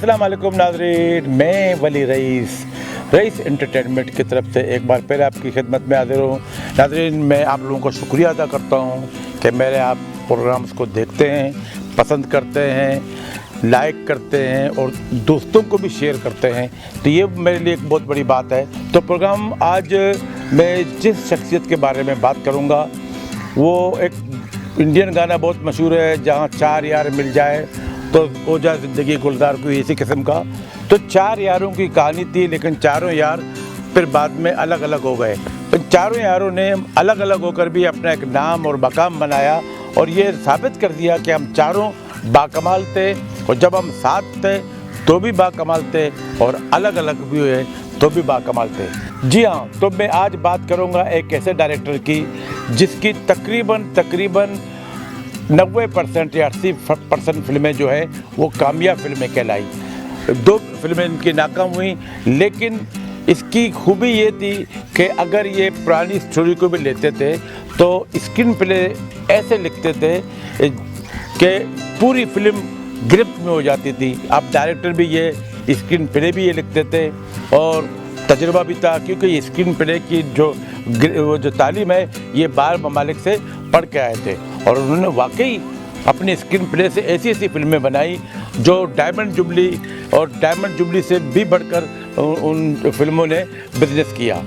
अस्सलाम वालेकुम नाज़रीन, मैं वली रईस एंटरटेनमेंट की तरफ से एक बार फिर आपकी खिदमत में हाजिर हूँ। नाज़रीन, मैं आप लोगों का शुक्रिया अदा करता हूँ कि मेरे आप प्रोग्राम्स को देखते हैं, पसंद करते हैं, लाइक करते हैं और दोस्तों को भी शेयर करते हैं। तो ये मेरे लिए एक बहुत बड़ी बात है। तो प्रोग्राम आज मैं जिस शख्सियत के बारे में बात करूँगा वो एक इंडियन गाना बहुत मशहूर है, जहाँ चार यार मिल जाए तो हो जाए ज़िंदगी गुलजार, कोई इसी किस्म का। तो चार यारों की कहानी थी, लेकिन चारों यार फिर बाद में अलग अलग हो गए। इन चारों यारों ने अलग अलग होकर भी अपना एक नाम और मकाम बनाया और ये साबित कर दिया कि हम चारों बाकमाल थे, और जब हम साथ थे तो भी बाकमाल थे और अलग अलग भी हुए तो भी बाकमाल थे। जी हाँ, तो मैं आज बात करूँगा एक ऐसे डायरेक्टर की जिसकी तकरीबन 90% या 80% फिल्में जो है वो कामयाब फिल्में कहलाई। 2 फिल्में इनकी नाकाम हुई, लेकिन इसकी खूबी ये थी कि अगर ये पुरानी स्टोरी को भी लेते थे तो स्क्रीन प्ले ऐसे लिखते थे कि पूरी फिल्म गिरफ्त में हो जाती थी। अब डायरेक्टर भी ये स्क्रीन प्ले भी ये लिखते थे और तजुर्बा भी था, क्योंकि स्क्रीन प्ले की जो तालीम है ये बाहर ममालिक से पढ़ के आए थे और उन्होंने वाकई अपनी स्क्रीन प्ले से ऐसी फिल्में बनाई जो डायमंड जुबली से भी बढ़कर उन फिल्मों ने बिजनेस किया।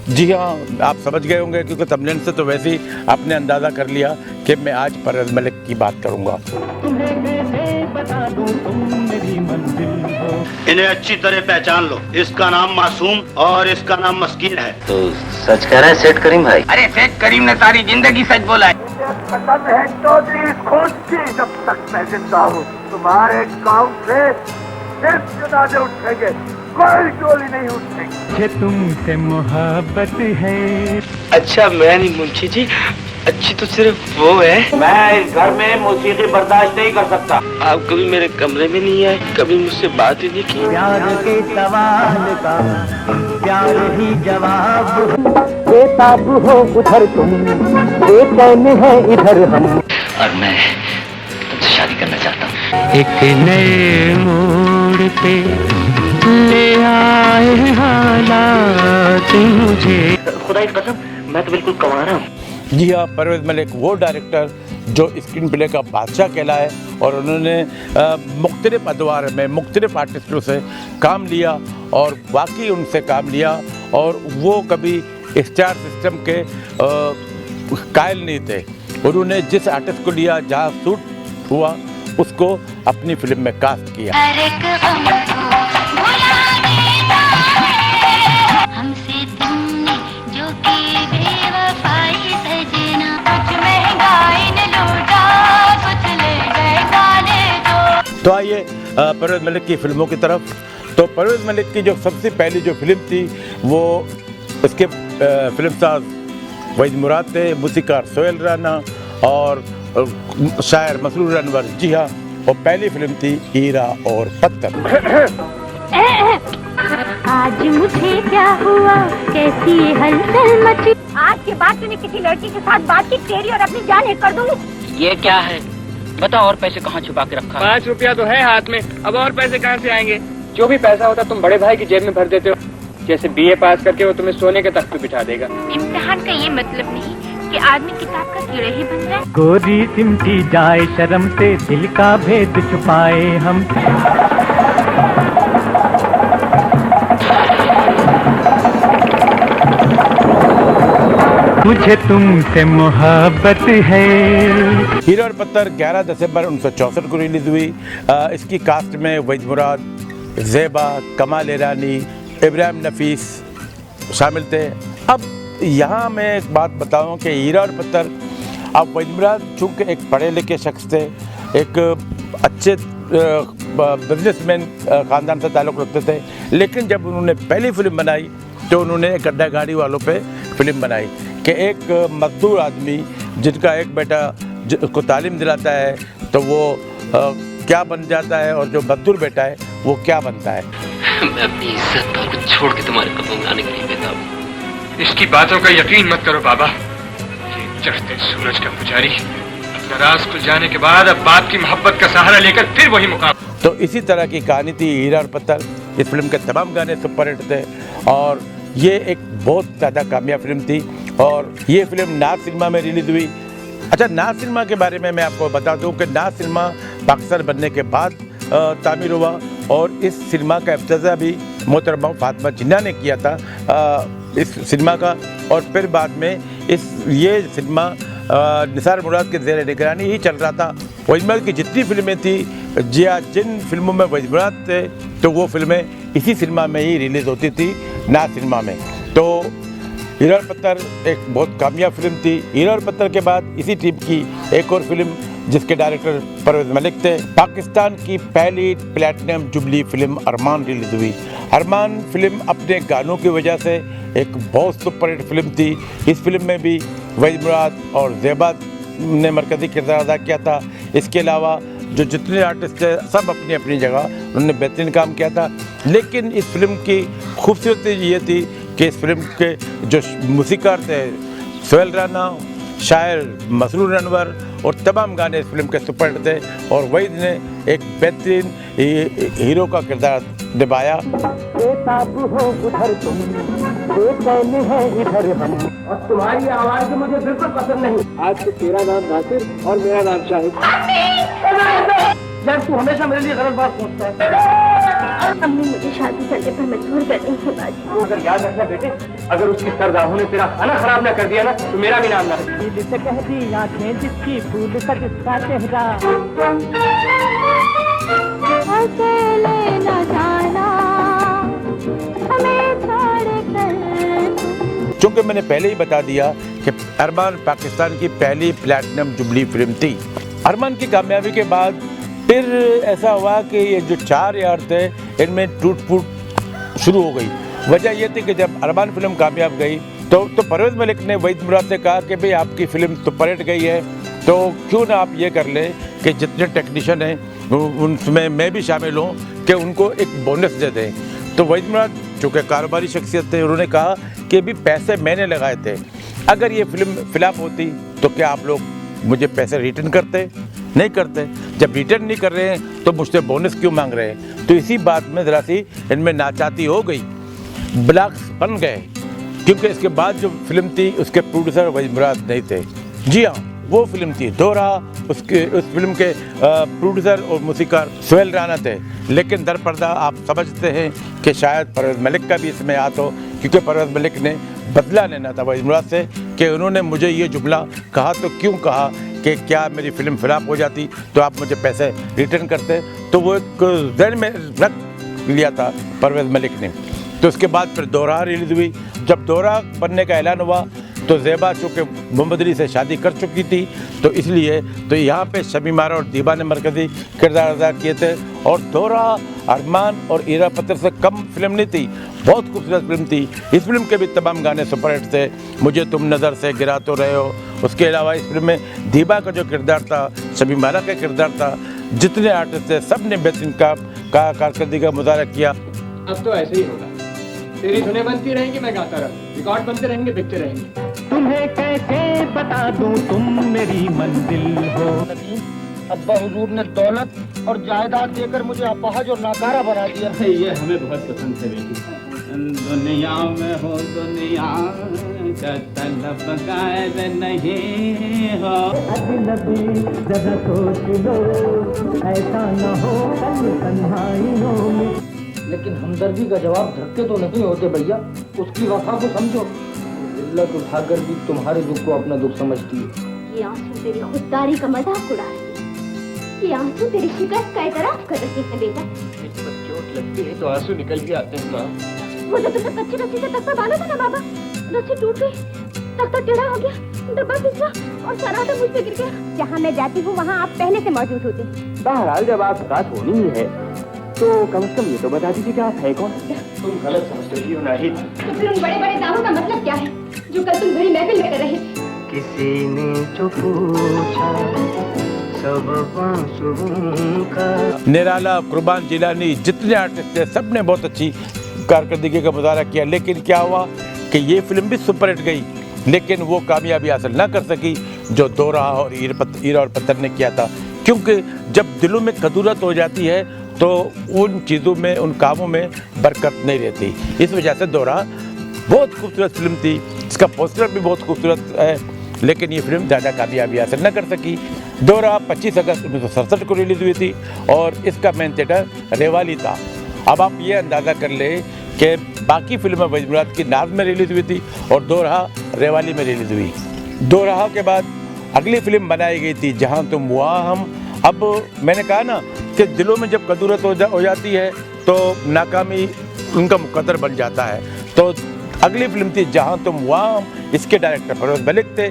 जी हाँ, आप समझ गए होंगे, क्योंकि थंबनेल से तो वैसे ही आपने अंदाज़ा कर लिया कि मैं आज परवेज़ मलिक की बात करूँगा। इन्हें अच्छी तरह पहचान लो, इसका नाम मासूम और इसका नाम मस्कीन है। तो सच कह रहे हैं सेठ करीम भाई? अरे सेठ करीम ने सारी जिंदगी सच बोला है। पसंद है चौधरी इस खोज की, जब तक मैं जिंदा हूँ तुम्हारे गांव से सिर्फ जनाजे उठेंगे, कोई टोली नहीं उठेगी। तुमसे मोहब्बत है। अच्छा मैं नहीं मुंशी जी, अच्छी तो सिर्फ वो है। मैं इस घर में मौसीकी बर्दाश्त नहीं कर सकता। आप कभी मेरे कमरे में नहीं आए, कभी मुझसे बात ही नहीं की। प्यार के सवाल का प्यार ही जवाब, बेताब हो उधर तुम, बेचैन है इधर हम, और मैं तुमसे शादी करना चाहता हूँ। एक नए मोड़ पे ले आए हालात मुझे। खुदा की कसम मैं तो बिल्कुल कवारा हूँ। जी हाँ, परवेज़ मलिक वो डायरेक्टर जो स्क्रीन प्ले का बादशाह कहलाए और उन्होंने मुख्तलिफ अदवार में मुख्तलिफ आर्टिस्टों से काम लिया और वाकई उनसे काम लिया, और वो कभी स्टार सिस्टम के कायल नहीं थे। उन्होंने जिस आर्टिस्ट को लिया, जहाँ सूट हुआ उसको अपनी फिल्म में कास्ट किया। तो आइए परवेज़ मलिक की फिल्मों की तरफ। तो परवेज़ मलिक की जो सबसे पहली जो फिल्म थी वो उसके फिल्म साज वहीद मुराद थे, मूसीकार सोहेल राना और शायर मसरूर अनवर। जी हाँ, वो पहली फिल्म थी हीरा और पत्थर। आज मुझे क्या हुआ, कैसी हलचल मची, आज के बाद तूने किसी लड़की के साथ बातचीत तेरी और अपनी जान एक कर दूंगी। ये क्या है बताओ, और पैसे कहाँ छुपा के रखा है? 5 रुपया तो है हाथ में, अब और पैसे कहाँ से आएंगे? जो भी पैसा होता तुम बड़े भाई की जेब में भर देते हो, जैसे BA पास करके वो तुम्हें सोने के तख्त पे बिठा देगा। इम्तिहान का ये मतलब नहीं कि आदमी किताब का कीड़ा ही बन जाए। गोरी सिमटी जाए शर्म से, दिल का भेद छुपाए हम। मुझे तुमसे मोहब्बत है। हीरा और पत्थर 11 दिसंबर 1964 को रिलीज़ हुई। इसकी कास्ट में वहीद मुराद, ज़ेबा, कमाल ईरानी, इब्राहिम नफीस शामिल थे। अब यहाँ मैं एक बात बताऊँ कि हीरा और पत्थर, अब वहीद मुराद चूँकि एक पढ़े लिखे शख्स थे, एक अच्छे बिजनेसमैन ख़ानदान से ताल्लुक़ रखते थे, लेकिन जब उन्होंने पहली फिल्म बनाई तो उन्होंने गड्ढा गाड़ी वालों पे फिल्म बनाई कि एक मजदूर आदमी जिनका एक बेटा उसको तालीम दिलाता है तो वो क्या बन जाता है, और जो मजदूर बेटा है वो क्या बनता है। मैं अपनी इज्जत को छोड़ के तुम्हारे कदमों में आने के लिए बेताब हूँ। इसकी बातों का यकीन मत करो बाबा, ये चढ़ते सूरज का पुजारी अपना राज खुल जाने के बाद अब बाप की मोहब्बत का सहारा लेकर फिर वही मुकाम। तो इसी तरह की कहानी थी हीरा और पत्थर। इस फिल्म के तमाम गाने सुपरहिट थे और ये एक बहुत ज़्यादा कामयाब फिल्म थी और ये फिल्म नाज सिनेमा में रिलीज़ हुई। अच्छा, नाज सिनेमा के बारे में मैं आपको बता दूं कि नाज सिनेमा पाकिस्तान बनने के बाद तामीर हुआ और इस सिनेमा का इफ्तिताह भी मोहतरमा फातिमा जिन्ना ने किया था इस सिनेमा का। और फिर बाद में ये सिनेमा निसार मुराद के ज़ेर निगरानी ही चल रहा था। वहीद मुराद की जितनी फिल्में थी, जिन फिल्मों में वहीद मुराद थे, तो वो फिल्में इसी सिनेमा में ही रिलीज़ होती थी, नाज सिनेमा में। तो हीरा और पत्थर एक बहुत कामयाब फिल्म थी। हीरा और पत्थर के बाद इसी टीम की एक और फिल्म जिसके डायरेक्टर परवेज़ मलिक थे, पाकिस्तान की पहली प्लैटिनम जुबली फिल्म अरमान रिलीज़ हुई। अरमान फिल्म अपने गानों की वजह से एक बहुत सुपरहिट फिल्म थी। इस फिल्म में भी वहीद मुराद और ज़ेबा ने मरकज़ी किरदार अदा किया था। इसके अलावा जो जितने आर्टिस्ट थे सब अपनी अपनी जगह उन्होंने बेहतरीन काम किया था। लेकिन इस फिल्म की खूबसूरती ये थी कि इस फिल्म के जो मूसीकार थे सोहेल राना, शायर मसरूर अनवर और तमाम गाने इस फिल्म के सुपरहिट थे और वहीद ने एक बेहतरीन हीरो का किरदार निभाया। बेताब हो उधर तुम, बेचैन है इधर हम, और तुम्हारी आवाज मुझे बिल्कुल पसंद नहीं। आज से तेरा नाम नासिर और मेरा नाम शाहिद। यार तू हमेशा मेरे लिए गलत बात सोचता है। अम्मी मुझे शादी करने पर मजबूर कर रही है बाजी। अगर याद रखना बेटे, अगर उसकी सरदाहों ने तेरा खाना खराब ना कर दिया ना तो मेरा भी नाम ना। दिल से कह दी आंखें जिसकी फूल सा जिसका चेहरा, अकेले न जाना हमें छोड़ कर। चूँकि मैंने पहले ही बता दिया कि अरमान पाकिस्तान की पहली प्लैटिनम जुबली फिल्म थी। अरमान की कामयाबी के बाद फिर ऐसा हुआ कि ये जो 4 यार थे इनमें टूट फूट शुरू हो गई। वजह ये थी कि जब अरमान फिल्म कामयाब गई तो परवेज़ मलिक ने वहीद मुराद से कहा कि भाई आपकी फिल्म सुपरहिट गई है तो क्यों ना आप ये कर लें कि जितने टेक्नीशियन हैं उनमें मैं भी शामिल हूँ कि उनको एक बोनस दे दें। तो वहीद मुराद चूँकि कारोबारी शख्सियत थे, उन्होंने कहा कि भी पैसे मैंने लगाए थे, अगर ये फिल्म फ्लॉप होती तो क्या आप लोग मुझे पैसे रिटर्न करते? नहीं करते। जब रिटर्न नहीं कर रहे हैं तो मुझसे बोनस क्यों मांग रहे हैं? तो इसी बात में ज़रा सी इनमें नाचाती हो गई, ब्लॉक्स बन गए, क्योंकि इसके बाद जो फिल्म थी उसके प्रोड्यूसर वहीद मुराद नहीं थे। जी हाँ, वो फिल्म थी दोहरा, उस फिल्म के प्रोड्यूसर और मूसीकार सोहेल राना थे। लेकिन दरपर्दा आप समझते हैं कि शायद परवेज़ मलिक का भी इसमें हाथ हो, क्योंकि परवेज़ मलिक ने बदला लेना था वहीद मुराद से कि उन्होंने मुझे ये जुमला कहा तो क्यों कहा कि क्या मेरी फिल्म फ्लॉप हो जाती तो आप मुझे पैसे रिटर्न करते। तो वो एक जहन में रख लिया था परवेज़ मलिक ने। तो उसके बाद फिर दोहरा रिलीज़ हुई। जब दोहरा बनने का ऐलान हुआ तो ज़ेबा चूँकि मोहम्मद अली से शादी कर चुकी थी तो इसलिए तो यहाँ पे शमीम आरा और दीबा ने मरकज़ी किरदार अदा किए थे। और दोहरा अरमान और हीरा पत्थर से कम फिल्म नहीं थी, बहुत खूबसूरत फिल्म थी। इस फिल्म के भी तमाम गाने सुपरहिट थे। मुझे तुम नज़र से गिरा तो रहे हो, उसके अलावा इस फिल्म में दीबा का जो किरदार था, शमीम आरा का किरदार था, जितने आर्टिस्ट थे सब ने बेहतरीन कारकर्दगी का मुजाहरा किया। अब तो ऐसे ही होगा, तेरी धुनें बनती रहेंगी, मैं गाता रहूँ, रिकॉर्ड बनते रहेंगे, बिकते रहेंगे। तुम्हें कैसे बता दूं तुम मेरी मंजिल हो। अब्बा हुजूर ने दौलत और जायदाद देकर मुझे अपाहज और नाकारा बना दिया। ये हमें बहुत पसंद है बेटी। दुनिया में हो दुनिया का तलबगार नहीं हो। अजनबी जरा सोच लो, ऐसा न हो कल तन्हाइयों में। लेकिन हमदर्दी का जवाब धक्के तो नहीं होते भैया, उसकी वफा को समझो। इल्लत उठाकर भी तुम्हारे दुख को अपना दुख समझती है। ये आंसू तेरी खुददारी का मजाक उड़ा रहे हैं, ये आंसू तेरी शिकस्त का एतराफ कर रहे हैं बेटा। चोट लगती है तो आंसू निकल के आते हैं माँ। वो जो तुमने कच्ची रस्सी से तख्ता बांधा था ना बाबा, रस्सी टूट गई, तख्ता टेढ़ा हो गया, डब्बा फिसला और सारा आटा मुझ पे गिर गया। जहाँ मैं जाती हूँ वहाँ आप पहले से मौजूद होते। बहरहाल जब आप बात होनी ही है तो कम से कम ये तो बता दीजिए कि आप है कौन। तुम गलत समझ रही हो नहीं। तो फिर उन बड़े बड़े दावों का मतलब क्या है जो कल तुम भरी महफिल में कर रहे थे? किसी ने जो पूछा सब बांसुओं का। निराला, कुर्बान जिलानी, जितने आर्टिस्ट थे सब ने बहुत अच्छी कारकर्दगी का मुजाहरा किया। लेकिन क्या हुआ कि ये फिल्म भी सुपरहिट गई, लेकिन वो कामयाबी हासिल ना कर सकी जो दोहरा और हीरा और पत्थर ने किया था। क्योंकि जब दिलों में कदूरत हो जाती है तो उन चीज़ों में, उन कामों में बरकत नहीं रहती। इस वजह से दोहरा बहुत खूबसूरत फिल्म थी, इसका पोस्टर भी बहुत खूबसूरत है, लेकिन ये फिल्म ज़्यादा कामयाबी हासिल न कर सकी। दोहरा 25 अगस्त 1967 को रिलीज़ हुई थी और इसका मेन थिएटर रेवाली था। अब आप ये अंदाज़ा कर ले कि बाकी फिल्में वहीद मुराद की नाज में रिलीज़ हुई थी और दोहरा रेवाली में रिलीज़ हुई। दोहरा के बाद अगली फिल्म बनाई गई थी जहाँ तुम वहाँ हम। अब मैंने कहा ना कि दिलों में जब कदूरत हो जाती है तो नाकामी उनका मुकद्दर बन जाता है। तो अगली फिल्म थी जहाँ तुम वहाँ हम, इसके डायरेक्टर परवेज़ मलिक थे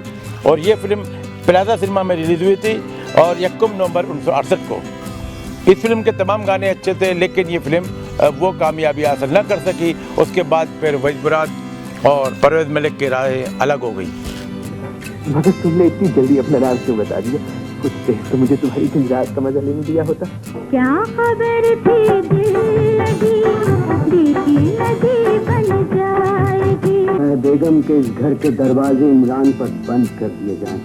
और ये फिल्म प्लाजा सिनेमा में रिलीज़ हुई थी और 1 नवंबर 1968 को। इस फिल्म के तमाम गाने अच्छे थे, लेकिन ये फिल्म वो कामयाबी हासिल न कर सकी। उसके बाद फिर वहीद मुराद और परवेज़ मलिक की राहें अलग हो गई। मगर तुमने इतनी जल्दी अपना नाम क्यों बता दिया? कुछ देर तो मुझे तुम्हारी दिन रात का मजा लेने दिया होता। क्या खबर थी दिल लगी बीती नदी बन जाएगी। बेगम के इस घर के दरवाजे इमरान पर बंद कर दिए जाएं।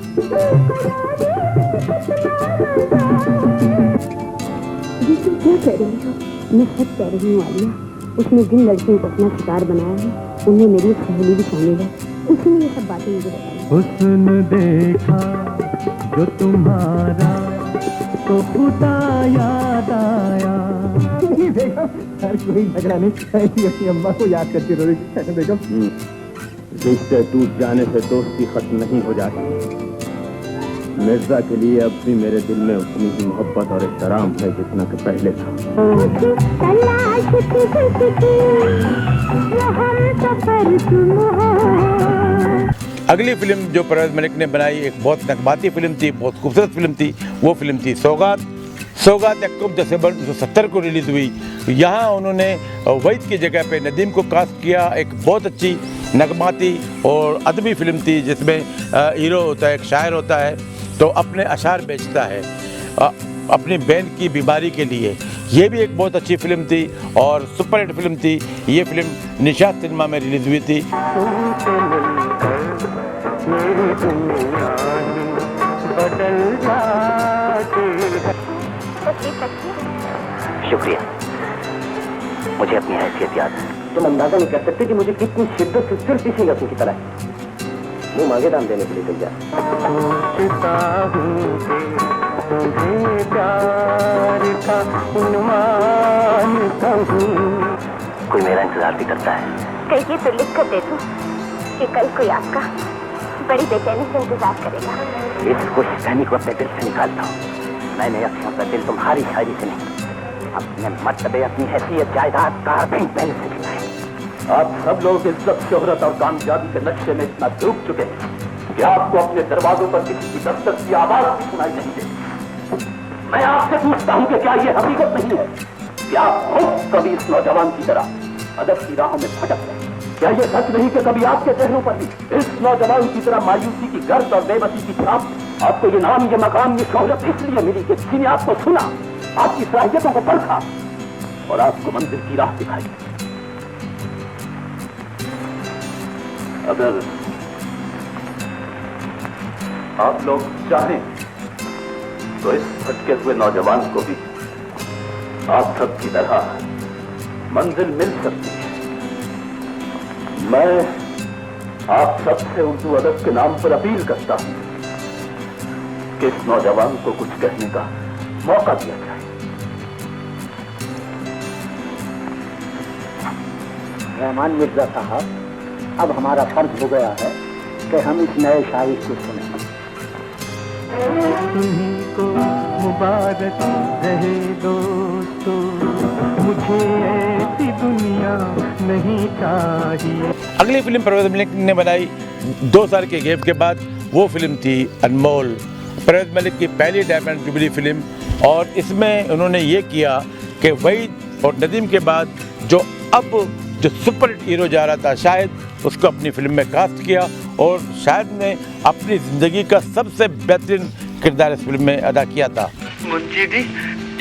ये तुम क्या कह रही हो? मैं सच कह रही हूँ आलिया। उसने जिन लड़कियों को अपना शिकार बनाया है उनमें मेरी सहेली भी शामिल है। उसने ये सब बातें मुझे बताई। हुस्न देखा जो तुम्हारा तो खुदा याद आया। हर कोई झगड़ा नहीं, ऐसी अपनी अम्मा को याद करके रो रही है बेगम। रिश्ते टूट जाने से दोस्ती खत्म नहीं हो जाती। मिर्जा के लिए अब भी मेरे दिल में उतनी ही मोहब्बत और एहतराम है जितना कि पहले था। अगली फिल्म जो परवेज़ मलिक ने बनाई एक बहुत नकबाती फिल्म थी, बहुत खूबसूरत फिल्म थी। वो फिल्म थी सौगात। सौगात 1 दिसंबर 1970 को रिलीज़ हुई। यहाँ उन्होंने वहीद की जगह पे नदीम को कास्ट किया। एक बहुत अच्छी नगमाती और अदबी फिल्म थी जिसमें हीरो होता है, एक शायर होता है, तो अपने अशार बेचता है अपनी बहन की बीमारी के लिए। ये भी एक बहुत अच्छी फिल्म थी और सुपरहिट फिल्म थी। ये फिल्म निशात सिनेमा में रिलीज़ हुई थी। शुक्रिया, मुझे अपनी हैसियत याद है। तुम अंदाजा नहीं कर सकते कि मुझे कितनी शिद्दत से सिर्फ इसी लड़की की तरह मुँह मांगे दाम देने के लिए तैयार। कोई मेरा इंतजार भी करता है। कहिए तो लिख कर दे दूं कि कल कोई आपका बड़ी बेचैनी से इंतजार करेगा। इस खुशफहमी को अपने दिल से निकालता हूँ। मैंने अपना दिल तुम्हारी शायरी से नहीं, अपने मर्तबे, अपनी हैसियत, जायदाद, कार, बैंक बैलेंस से जीता है। आप सब लोग इज्जत, शोहरत और कामयाबी के नक्शे में इतना डूब चुके हैं कि आपको अपने दरवाजों पर किसी की दस्तक की आवाज भी सुनाई नहीं देती। मैं आपसे पूछता हूँ कि क्या ये हकीकत नहीं है कि आप खुद कभी इस नौजवान की तरह अदब की राहों में भटक गए? क्या ये सच नहीं कि कभी आपके चेहरों पर भी इस नौजवान की तरह मायूसी की गर्द और बेबसी की छाप? आपको ये नाम, ये मकाम, ये शोहरत इसलिए मिली कि किसी ने आपको सुना, आपकी सलाहियतों को परखा और आपको मंजिल की राह दिखाई। अगर आप लोग चाहें तो इस भटके हुए नौजवान को भी आप सब की तरह मंजिल मिल सकती है। मैं आप सबसे उर्दू अदब के नाम पर अपील करता हूं कि इस नौजवान को कुछ कहने का मौका दिया जाए। रहमान मिर्जा साहब, अब हमारा फर्ज हो गया है कि हम इस नए शायर को सुनें। तुम्हीं को मुबारक रहे दोस्तों, मुझे ऐसी दुनिया नहीं चाहिए। अगली फिल्म परवेज़ मलिक ने बनाई 2 साल के गैप के बाद। वो फिल्म थी अनमोल, परवेज़ मलिक की पहली डायमंड जुबली फिल्म। और इसमें उन्होंने ये किया कि वहीद और नदीम के बाद जो सुपर हिट हीरो जा रहा था शाहिद, उसको अपनी फिल्म में कास्ट किया और शाहिद ने अपनी ज़िंदगी का सबसे बेहतरीन किरदार इस फिल्म में अदा किया था। मुंशी जी,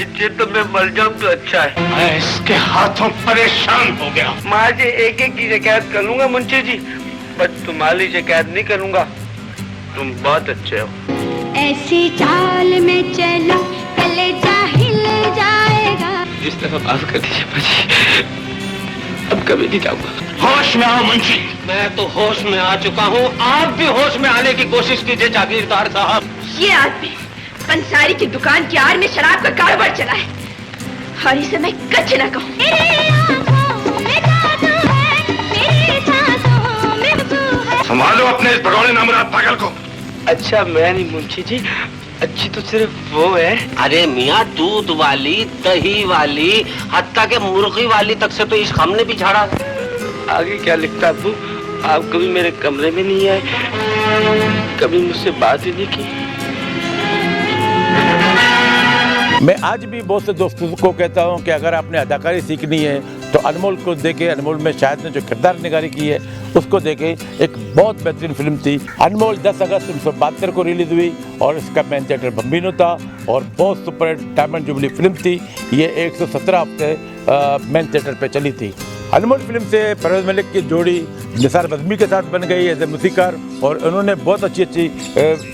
इससे तो मैं मर जाऊं तो अच्छा है। मैं इसके हाथों परेशान हो गया। मैं से एक की शिकायत कर लूंगा मुंशी जी, पर तुम्हारी शिकायत नहीं करूंगा। तुम बहुत अच्छे हो। ऐसी चाल में चलो कलेजा हिल जाएगा। इस दफा माफ कर दीजिए बाजी, अब कभी नहीं जाऊंगा। होश में आओ मुंशी। मैं तो होश में आ चुका हूँ, आप भी होश में आने की कोशिश कीजिए जागीरदार साहब। ये आदमी पंसारी की दुकान की आड़ में शराब का कारोबार चलाए और इसे मैं कच्छ न कहूँ। संभालो अपने इस भगोड़े नामराद पागल को। अच्छा मैं नहीं मुंशी जी, अच्छी तो सिर्फ वो है। अरे मियाँ, दूध वाली, दही वाली, हत्ता के मुर्गी वाली तक से तो इस हमने भी झाड़ा। आगे क्या लिखता अब्बू? आप कभी मेरे कमरे में नहीं आए, कभी मुझसे बात ही नहीं की। मैं आज भी बहुत से दोस्तों को कहता हूं कि अगर आपने अदाकारी सीखनी है तो अनमोल को देखे। अनमोल में शायद ने जो किरदार निगारी की है उसको देखे। एक बहुत बेहतरीन फिल्म थी अनमोल। 10 अगस्त 1972 को रिलीज हुई और इसका मेन थिएटर बम्बिनो था और बहुत सुपर डायमंड जुबली फिल्म थी। ये 117 हफ्ते मेन थिएटर पे चली थी। अनमोल फिल्म से परवेज मलिक की जोड़ी निसार बज़मी के साथ बन गई एज ए मूसीकार और उन्होंने बहुत अच्छी अच्छी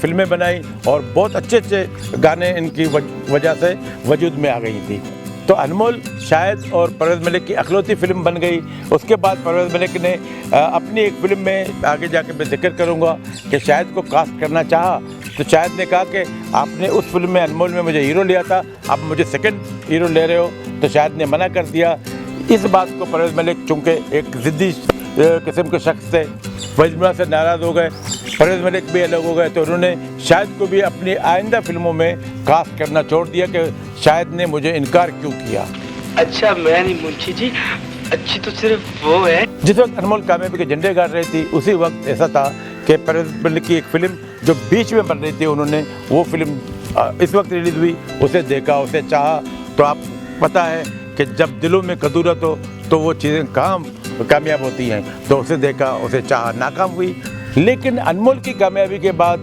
फिल्में बनाई और बहुत अच्छे अच्छे गाने इनकी वजह से वजूद में आ गई थी। तो अनमोल शायद और परवेज मलिक की अखलौती फिल्म बन गई। उसके बाद परवेज मलिक ने अपनी एक फिल्म में आगे जाके मैं जिक्र करूँगा कि शाहिद को कास्ट करना चाहा तो शाहिद ने कहा कि आपने उस फिल्म में अनमोल में मुझे हीरो लिया था, आप मुझे सेकंड हीरो ले रहे हो, तो शाहिद ने मना कर दिया। इस बात को परवेज मलिक चूँकि एक ज़िद्दी किस्म के शख्स थे, वजमा से नाराज़ हो गए, परवेज मलिक भी अलग हो गए, तो उन्होंने शाहिद को भी अपनी आइंदा फिल्मों में कास्ट करना छोड़ दिया कि शाहिद ने मुझे इनकार क्यों किया। अच्छा मैं नहीं मुंशी जी, अच्छी तो सिर्फ वो है। जिस वक्त अनमोल कामयाबी के झंडे गाड़ रही थी उसी वक्त ऐसा था कि परवेज मलिक की एक फिल्म जो बीच में बन रही थी, उन्होंने वो फिल्म इस वक्त रिलीज हुई, उसे देखा, उसे चाहा। तो आप पता है कि जब दिलों में कदूरत हो तो वो चीज़ें कामयाब होती हैं। तो उसे देखा, उसे चाहा, नाकाम हुई। लेकिन अनमोल की कामयाबी के बाद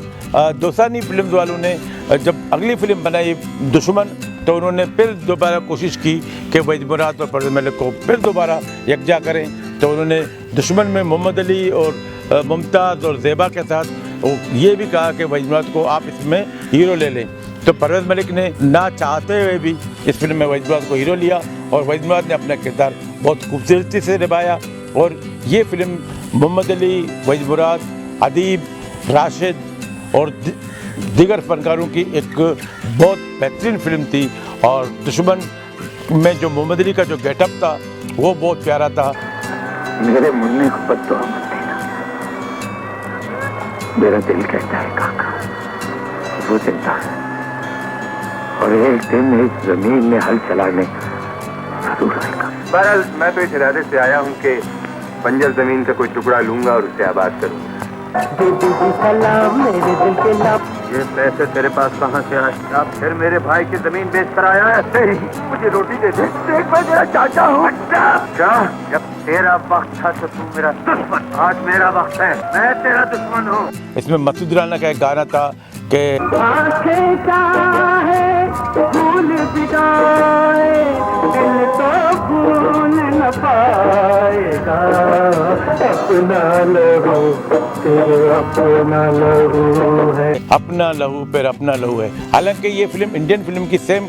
दोसानी फिल्म वालों ने जब अगली फिल्म बनाई दुश्मन, तो उन्होंने फिर दोबारा कोशिश की कि वहीद मुराद और परवेज मलिक को फिर दोबारा यकजा करें। तो उन्होंने दुश्मन में मोहम्मद अली और मुमताज़ और ज़ेबा के साथ ये भी कहा कि वहीद मुराद को आप इसमें हीरो ले लें। तो परवेज मलिक ने ना चाहते हुए भी इस फिल्म में वहीद मुराद को हीरो लिया और वहीद मुराद ने अपना किरदार बहुत खूबसूरती से निभाया। और ये फिल्म मोहम्मद अली, वहीद मुराद, अदीब, राशिद और दीगर फनकारों की एक बहुत बेहतरीन फिल्म थी। और दुश्मन में जो मोहम्मद अली का जो गेटअप था वो बहुत प्यारा था। मेरे मुन्ने को बद्दुआ मत देना, मेरा दिल कहता है काका वो जिंदा है और एक दिन इस जमीन में हल चलाने जरूर आएगा। बहरहाल मैं तो इस इरादे से आया हूँ कि बंजर जमीन का कोई टुकड़ा लूंगा और उसे आबाद करूंगा। सलाम मेरे दिल के लाभ। ये पैसे तेरे पास कहाँ से आए? आप फिर मेरे भाई की जमीन बेच कर आया है? नहीं, मुझे रोटी दे दे। देख मैं तेरा चाचा हूँ। अच्छा, जब तेरा वक्त था तो तू मेरा दुश्मन, आज मेरा वक्त है, मैं तेरा दुश्मन हूँ। इसमें मसूद राना का एक गाना था कि आंखें चाहे भूल बिदाए, दिल तो भूल न पाएगा, अपना लहू तेरे अपना लहू है, अपना लहू पर अपना लहू है। हालांकि ये फिल्म इंडियन फिल्म की सेम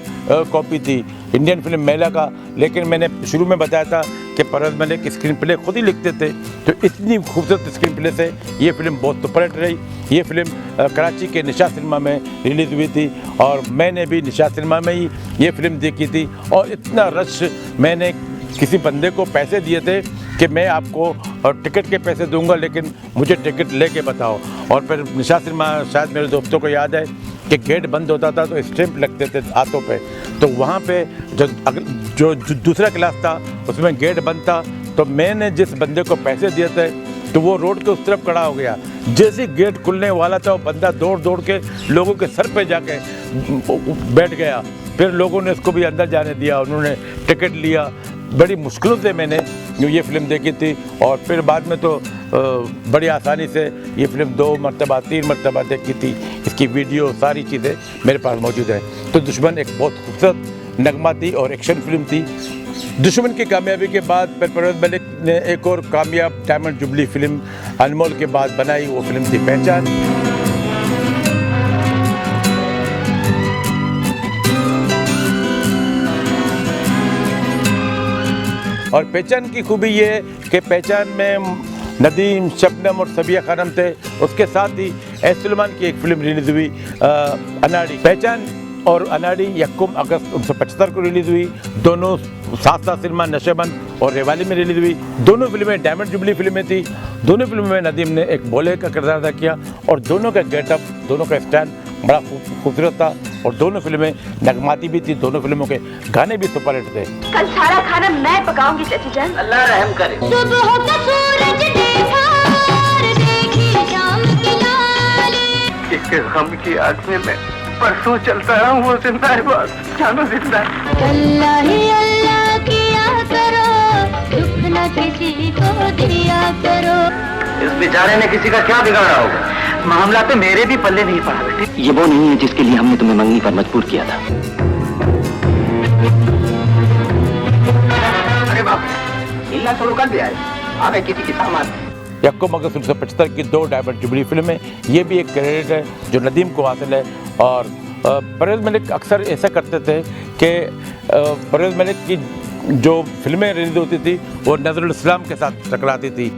कॉपी थी, इंडियन फिल्म मेला का। लेकिन मैंने शुरू में बताया था कि परवेज मलिक स्क्रीन प्ले खुद ही लिखते थे, तो इतनी खूबसूरत स्क्रीन प्ले से ये फिल्म बहुत सुपरहिट रही। ये फिल्म कराची के निशा सिनेमा में रिलीज़ हुई थी और मैंने भी निशा सिनेमा में ही ये फिल्म देखी थी। और इतना रश, मैंने किसी बंदे को पैसे दिए थे कि मैं आपको टिकट के पैसे दूंगा लेकिन मुझे टिकट लेके बताओ। और फिर निशा सिनेमा, शायद मेरे दोस्तों को याद है कि गेट बंद होता था तो स्टैंप लगते थे हाथों पे, तो वहाँ पे जो दूसरा क्लास था उसमें गेट बंद था। तो मैंने जिस बंदे को पैसे दिए थे तो वो रोड के उस तरफ खड़ा हो गया। जैसे गेट खुलने वाला था वो बंदा दौड़ दौड़ के लोगों के सर पे जाके बैठ गया। फिर लोगों ने उसको भी अंदर जाने दिया, उन्होंने टिकट लिया। बड़ी मुश्किलों से मैंने ये फिल्म देखी थी और फिर बाद में तो बड़ी आसानी से ये फिल्म 2 मरतबा 3 मरतबा देखी थी। इसकी वीडियो सारी चीज़ें मेरे पास मौजूद हैं। तो दुश्मन एक बहुत खूबसूरत नगमाती और एक्शन फिल्म थी। दुश्मन की कामयाबी के बाद फिर परवेज मलिक ने एक और कामयाब डायमंड जुबली फिल्म अनमोल के बाद बनाई, वो फिल्म थी पहचान। और पहचान की खूबी ये है कि पहचान में नदीम, शबनम और सबिया खानम थे। उसके साथ ही एस सुलेमान की एक फिल्म रिलीज हुई अनाड़ी। पहचान और अनाड़ी 1 अगस्त 1975 को रिलीज़ हुई। दोनों साथ साथ सिनेमा नशेबंद और रेवाली में रिलीज़ हुई। दोनों फिल्में डायमंड जुबली फिल्में थी। दोनों फिल्मों में नदीम ने एक बोले का किरदार अदा किया और दोनों का गेटअप, दोनों का स्टाइल बड़ा खूबसूरत था और दोनों फिल्में नगमाती भी थी। दोनों फिल्मों के गाने भी सुपरहिट थे। कल सारा खाना मैं पकाऊंगी चाची जान। अल्लाह रहम करे। सुबह का सूरज देखा और देखी शाम की लाली। इसके गम की आग में मैं परसों चलता रहा हूँ, वो जिंदा है बस, जानो जिंदा है। अल्लाह ही अल्लाह किया करो, दुख न किसी को दिया करो। इस बेचारे ने किसी का क्या बिगाड़ा होगा? मामला तो मेरे भी पल्ले नहीं पड़ा बेटे। ये वो नहीं है जिसके लिए हमने तुम्हें मंगनी पर मजबूर किया था। अरे बाप, हिलना शुरू कर दिया है। आवे किसी की सामान। 1 अगस्त 1975 की 2 डायमंड जुबली फिल्में, ये भी एक क्रेडिट है जो नदीम को हासिल है। और परवेज़ मलिक अक्सर ऐसा करते थे कि परवेज़ मलिक की जो फिल्में रिलीज होती थी वो नज़रुल इस्लाम के साथ टकराती थी।